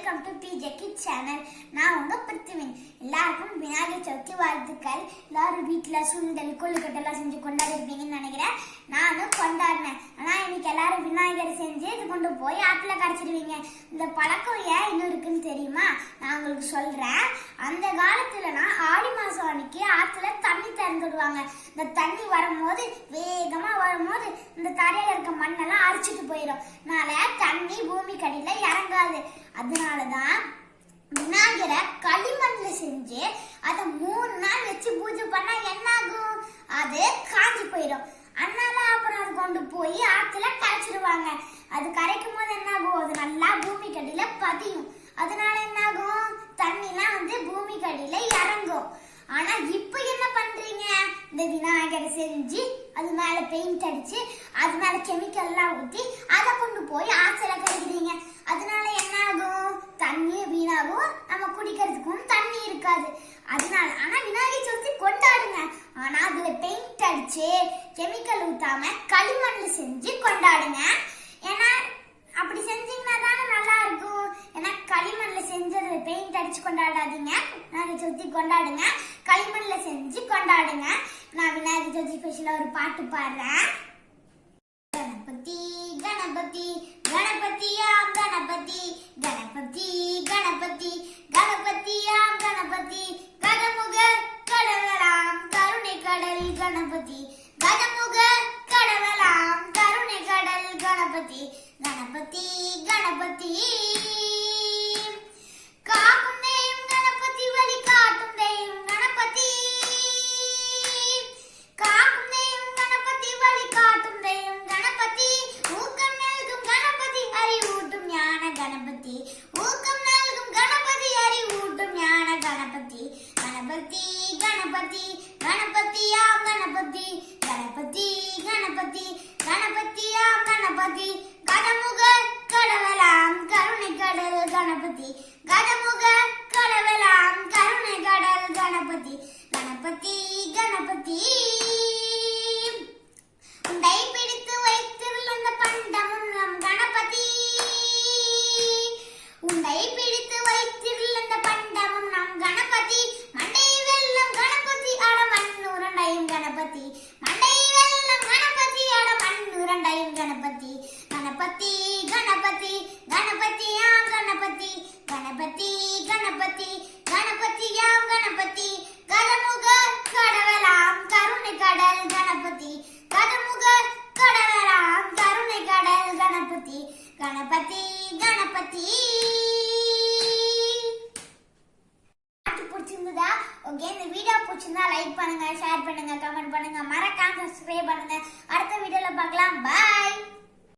Welcome to PJ kids channel. நான் உங்க பிருத்திவின். எல்லாருக்கும் விநாயகர் சதுர்த்தி வாழ்த்துக்கள். எல்லாரும் வீட்டுல சுண்டல் கொழுக்கட்டை எல்லாம் செஞ்சு கொண்டாடிருப்பீங்கன்னு நினைக்கிறேன். நானும் கொண்டாடினேன். ஆனா இன்னைக்கு எல்லாரும் விநாயகர் செஞ்சு இது கொண்டு போய் ஆற்றுல கரைச்சிடுவீங்க. இந்த பழக்கம் ஏன் இன்னும் இருக்குன்னு தெரியுமா? நான் உங்களுக்கு சொல்றேன். அந்த காலத்துலனா ஆடி மாசம் அன்னைக்கு ஆற்றுல தண்ணி திறந்து விடுவாங்க. இந்த தண்ணி வரும்போது வேகமா வரும்போது இந்த தரையில இருக்க மண்ணெல்லாம் அரிச்சிட்டு போயிடும். தண்ணி பூமி கடியில இறங்காது. அதனாலதான் விநாயகரை களிமண்ல செஞ்சு அதை 3 நாள் வச்சு பூஜை பண்ணா என்ன ஆகும்? அது காஞ்சி போயிடும். அதனால அப்புறம் அது கொண்டு போய் ஆத்துல கரைச்சிடுவாங்க. அது கரைக்கும் போது என்ன ஆகும்? அது நல்லா பூமி கடியில பதியும். அதனால என்ன ஆகும்? தண்ணிலாம் பூமி கடியில இறங்கும். ஆனா இப்ப என்ன பண்றீங்க? இந்த விநாயகரை செஞ்சு அது மேல பெயிண்ட் அடிச்சு அது மேல கெமிக்கல் எல்லாம் ஊத்தி அதை கொண்டு போய் ஆற்றுல கரைக்கிறீங்க. அதனால என்ன ஆகும்? தண்ணி வீணாகும், நம்ம குடிக்கிறதுக்கும் தண்ணி இருக்காது. அதனால ஆனா விநாயகர் சதுர்த்தி கொண்டாடுங்க. ஆனா அதுல பெயிண்ட் அடிச்சு கெமிக்கல் ஊத்தாம களிமண்ல செஞ்சு கொண்டாடுங்க. ஏன்னா அப்படி செஞ்சீங்கன்னா தானே நல்லா இருக்கும். ஏன்னா களிமண்ல செஞ்சது பெயிண்ட் அடிச்சு கொண்டாடாதீங்க. விநாயகர் சதுர்த்தி கொண்டாடுங்க, களிமண்ல செஞ்சு கொண்டாடுங்க. நான் விநாயகர் சதுர்த்தி ஸ்பெஷலா ஒரு பாட்டு பாடுறேன். கணபதி கணபதி கணபதியாம் கணபதி கணபதி கணபதி கணபதியாம் கணபதி கதமுக கடவலாம் கருணை கடல் கணபதி கதமுக கடவலாம் கருணை கடல் கணபதி கணபதி கணபதி காக்கும் தெய்வம் கணபதி வழி காட்டும் தெய்வம் கணபதி காக்கும் தெய்வம் கணபதி வழி காட்டும் தெய்வம் கணபதி ஊக்கம் நல்கும் கணபதி அறிவூட்டும் ஞான கணபதி ஊக்கம் நல்கும் கணபதி அறிவூட்டும் ஞான கணபதி கணபதி கணபதி கணபதியாம் கணபதி கணபதி கணபதி கணபதியாம் கணபதி கதமுக கடவலாம் கருணை கடல் கணபதி கதமுக கடவலாம் கருணை கடல் கணபதி கணபதி கணபதி உண்டை பிடித்து வைத்திருந்த பண்டமும் நம் கணபதி உண்டை பிடித்து வைத்திருந்த பண்டமும் நம் கணபதி மண்டை வெல்லம் கணபதி அட மண்ணுரண்டையும் கணபதி மண்டை வெல்லம் கணபதி அட மண்ணுரண்டையும் கணபதி கணபதி கணபதி கணபதியாம் கணபதி கணபதி கணபதி கணபதியாம் கணபதி கதமுக கடவலாம் கருணை கடல் கணபதி கதமுக கடவலாம் கருணை கடல் கணபதி கணபதி கணபதி. பிடிச்சிருந்ததா? ஓகே, இந்த வீடியோ பிடிச்சிருந்தா லைக் பண்ணுங்க, ஷேர் பண்ணுங்க, கமெண்ட் பண்ணுங்க, மறக்காம சப்ஸ்கிரைப் பண்ணுங்க. அடுத்த வீடியோல பார்க்கலாம். பாய்.